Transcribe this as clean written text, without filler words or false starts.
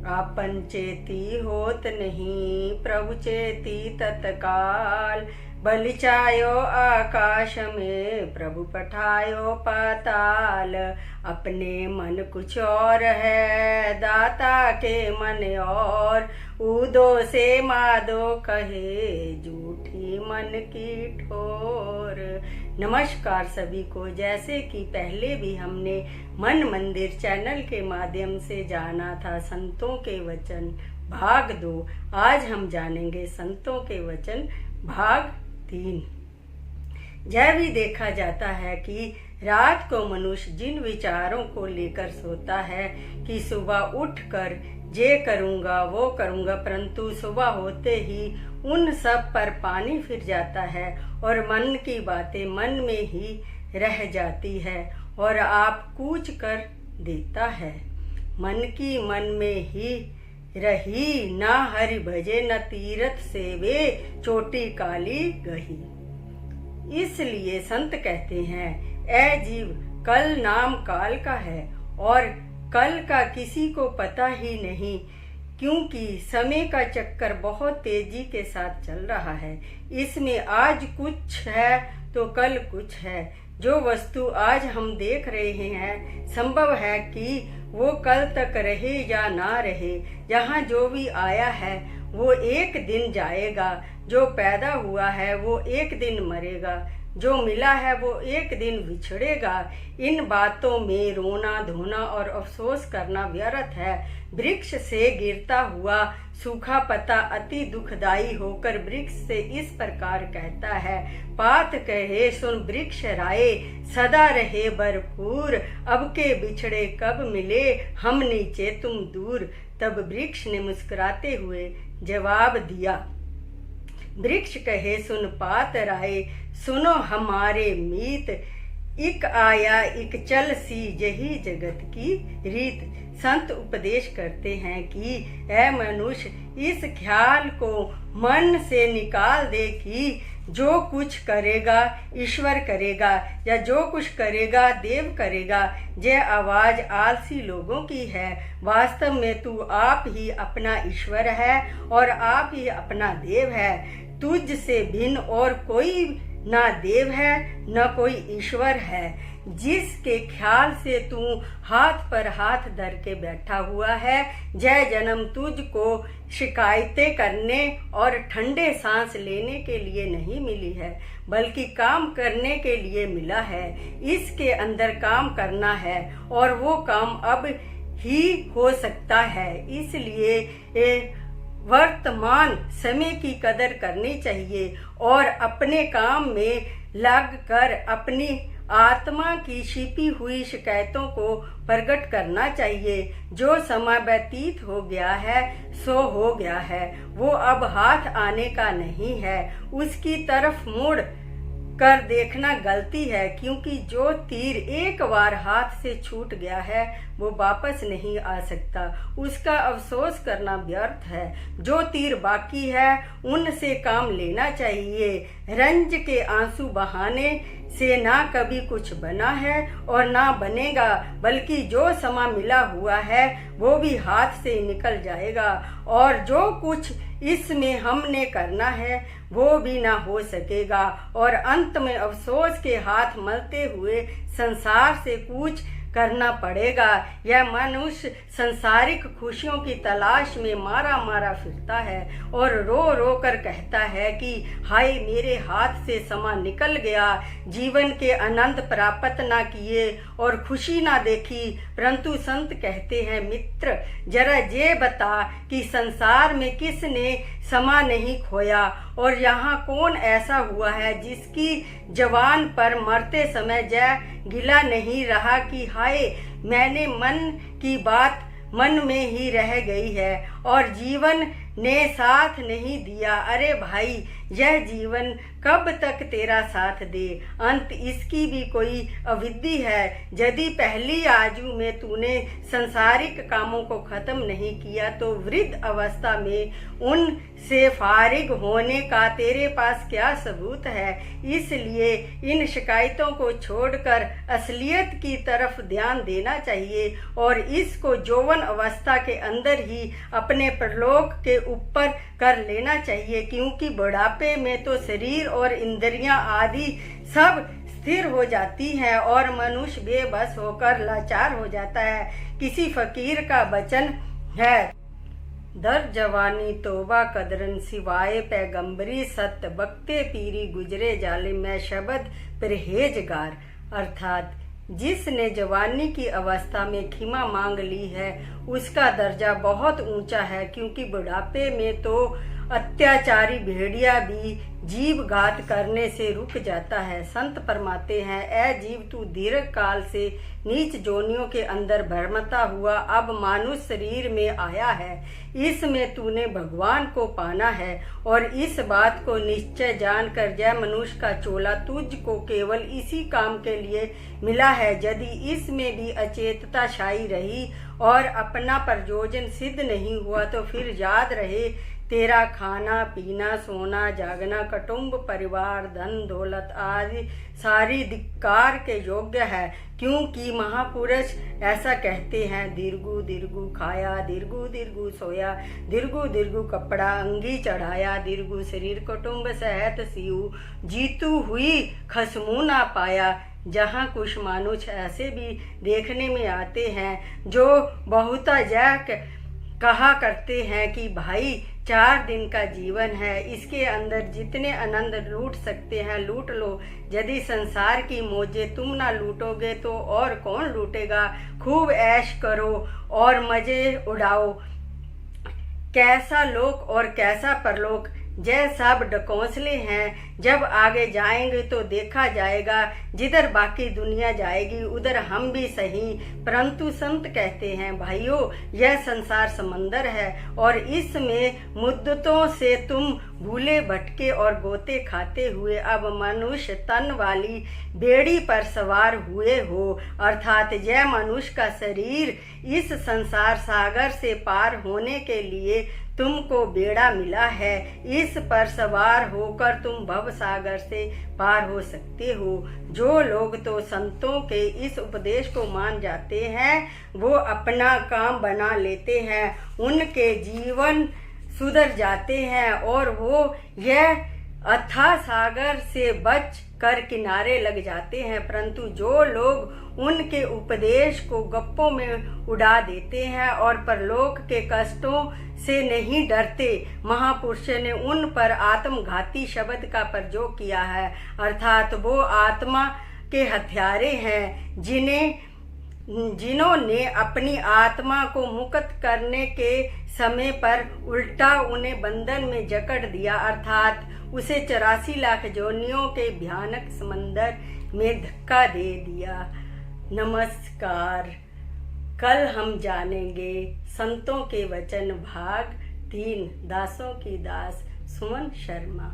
आपन चेती होत नहीं, प्रभु चेती तत्काल। बलि चायो आकाश में, प्रभु पठायो पाताल। अपने मन कुछ और है, दाता के मन और। ऊदो से मादो कहे, झूठी मन की ठोर। नमस्कार सभी को। जैसे कि पहले भी हमने मन मंदिर चैनल के माध्यम से जाना था संतों के वचन भाग 2, आज हम जानेंगे संतों के वचन भाग 3। यह भी देखा जाता है कि रात को मनुष्य जिन विचारों को लेकर सोता है कि सुबह उठकर ये करूँगा वो करूँगा, परंतु सुबह होते ही उन सब पर पानी फिर जाता है और मन की बातें मन में ही रह जाती है और आप कूच कर देता है। मन की मन में ही रही, ना हरि भजे न तीरथ सेवे, चोटी काली गही। इसलिए संत कहते हैं, ऐ जीव कल नाम काल का है और कल का किसी को पता ही नहीं, क्योंकि समय का चक्कर बहुत तेजी के साथ चल रहा है। इसमें आज कुछ है तो कल कुछ है। जो वस्तु आज हम देख रहे हैं संभव है कि वो कल तक रहे या ना रहे। यहाँ जो भी आया है वो एक दिन जाएगा, जो पैदा हुआ है वो एक दिन मरेगा, जो मिला है वो एक दिन बिछड़ेगा। इन बातों में रोना धोना और अफसोस करना व्यर्थ है। वृक्ष से गिरता हुआ सूखा पत्ता अति दुखदाई होकर वृक्ष से इस प्रकार कहता है, पात कहे सुन वृक्ष राये, सदा रहे भरपूर। अब के बिछड़े कब मिले, हम नीचे तुम दूर। तब वृक्ष ने मुस्कुराते हुए जवाब दिया, वृक्ष कहे सुन पात राये, सुनो हमारे मीत। इक आया इक चल सी, यही जगत की रीत। संत उपदेश करते हैं कि ऐ मनुष्य, इस ख्याल को मन से निकाल दे कि जो कुछ करेगा ईश्वर करेगा या जो कुछ करेगा देव करेगा। यह आवाज आलसी लोगों की है। वास्तव में तू आप ही अपना ईश्वर है और आप ही अपना देव है। तुझ से भिन्न और कोई ना देव है न कोई ईश्वर है। जिसके ख्याल से तू हाथ पर हाथ धर के बैठा हुआ है, जय जन्म तुझको शिकायतें करने और ठंडे सांस लेने के लिए नहीं मिली है, बल्कि काम करने के लिए मिला है। इसके अंदर काम करना है और वो काम अब ही हो सकता है। इसलिए वर्तमान समय की कदर करनी चाहिए और अपने काम में लगकर अपनी आत्मा की छिपी हुई शिकायतों को प्रकट करना चाहिए। जो समय व्यतीत हो गया है सो हो गया है, वो अब हाथ आने का नहीं है। उसकी तरफ मुड़ कर देखना गलती है, क्योंकि जो तीर एक बार हाथ से छूट गया है वो वापस नहीं आ सकता। उसका अफसोस करना व्यर्थ है। जो तीर बाकी है उनसे काम लेना चाहिए। रंज के आंसू बहाने से ना कभी कुछ बना है और ना बनेगा, बल्कि जो समय मिला हुआ है वो भी हाथ से निकल जाएगा और जो कुछ इसमें हमने करना है वो भी ना हो सकेगा और अंत में अफसोस के हाथ मलते हुए संसार से कूच करना पड़ेगा। यह मनुष्य संसारिक खुशियों की तलाश में मारा मारा फिरता है और रो रो कर कहता है कि हाय मेरे हाथ से समा निकल गया। जीवन के आनंद प्राप्त ना किए और खुशी ना देखी। परंतु संत कहते हैं, मित्र जरा ये बता कि संसार में किसने समा नहीं खोया और यहाँ कौन ऐसा हुआ है जिसकी जवान पर मरते समय जय गिला नहीं रहा कि हाय मैंने मन की बात मन में ही रह गई है और जीवन ने साथ नहीं दिया। अरे भाई, यह जीवन कब तक तेरा साथ दे? अंत इसकी भी कोई अवधि है। यदि पहली आयु में तूने संसारिक कामों को खत्म नहीं किया तो वृद्ध अवस्था में उन से फारिग होने का तेरे पास क्या सबूत है? इसलिए इन शिकायतों को छोड़कर असलियत की तरफ ध्यान देना चाहिए और इसको यौवन अवस्था के अंदर ही अपने परलोक के ऊपर कर लेना चाहिए, क्योंकि बुढ़ापे में तो शरीर और इंद्रियां आदि सब स्थिर हो जाती हैं और मनुष्य बेबस होकर लाचार हो जाता है। किसी फकीर का वचन है, दर जवानी तोबा कदरन सिवाय पैगंबरी सत्य बकते पीरी गुजरे जालिम में शब्द परहेजगार। अर्थात जिसने जवानी की अवस्था में खिमा मांग ली है उसका दर्जा बहुत ऊंचा है, क्योंकि बुढ़ापे में तो अत्याचारी भेड़िया भी जीव घात करने से रुक जाता है। संत फरमाते हैं, ऐ जीव, तू दीर्घ काल से नीच जोनियों के अंदर भ्रमता हुआ अब मानुष शरीर में आया है। इसमें तूने भगवान को पाना है और इस बात को निश्चय जानकर जय मनुष्य का चोला तुझको केवल इसी काम के लिए मिला है। यदि इसमें भी अचेतता छाई रही और अपना प्रयोजन सिद्ध नहीं हुआ तो फिर याद रहे, तेरा खाना पीना सोना जागना कुटुंब परिवार धन दौलत आदि सारी धिक्कार के योग्य है, क्योंकि महापुरुष ऐसा कहते हैं, दीर्घु दीर्घु खाया दीर्घु दीर्घु सोया दीर्घु दीर्घु कपड़ा अंगी चढ़ाया दीर्घु शरीर कुटुंब सहत सियु जीतू हुई खसमू ना पाया। जहाँ कुछ मानुष ऐसे भी देखने में आते हैं जो बहुता यह कहा करते हैं कि भाई 4 दिन का जीवन है, इसके अंदर जितने आनंद लूट सकते हैं लूट लो। यदि संसार की मौजें तुम ना लूटोगे तो और कौन लूटेगा? खूब ऐश करो और मजे उड़ाओ। कैसा लोक और कैसा परलोक, यह सब ढकोसले हैं। जब आगे जाएंगे तो देखा जाएगा, जिधर बाकी दुनिया जाएगी उधर हम भी सही। परंतु संत कहते हैं, भाइयों, यह संसार समंदर है और इसमें मुद्दतों से तुम भूले भटके और गोते खाते हुए अब मनुष्य तन वाली बेड़ी पर सवार हुए हो। अर्थात यह मनुष्य का शरीर इस संसार सागर से पार होने के लिए तुमको बेड़ा मिला है। इस पर सवार होकर तुम भव सागर से पार हो सकते हो। जो लोग तो संतों के इस उपदेश को मान जाते हैं वो अपना काम बना लेते हैं, उनके जीवन सुधर जाते हैं और वो यह अथाह सागर से बच कर किनारे लग जाते हैं। परंतु जो लोग उनके उपदेश को गप्पों में उड़ा देते हैं और परलोक के कष्टों से नहीं डरते, महापुरुषों ने उन पर आत्मघाती शब्द का प्रयोग किया है। अर्थात वो आत्मा के हत्यारे हैं जिन्होंने अपनी आत्मा को मुक्त करने के समय पर उल्टा उन्हें बंधन में जकड़ दिया, अर्थात उसे 84 लाख योनियों के भयानक समंदर में धक्का दे दिया। नमस्कार। कल हम जानेंगे संतों के वचन भाग 3, दासों की दास सुमन शर्मा।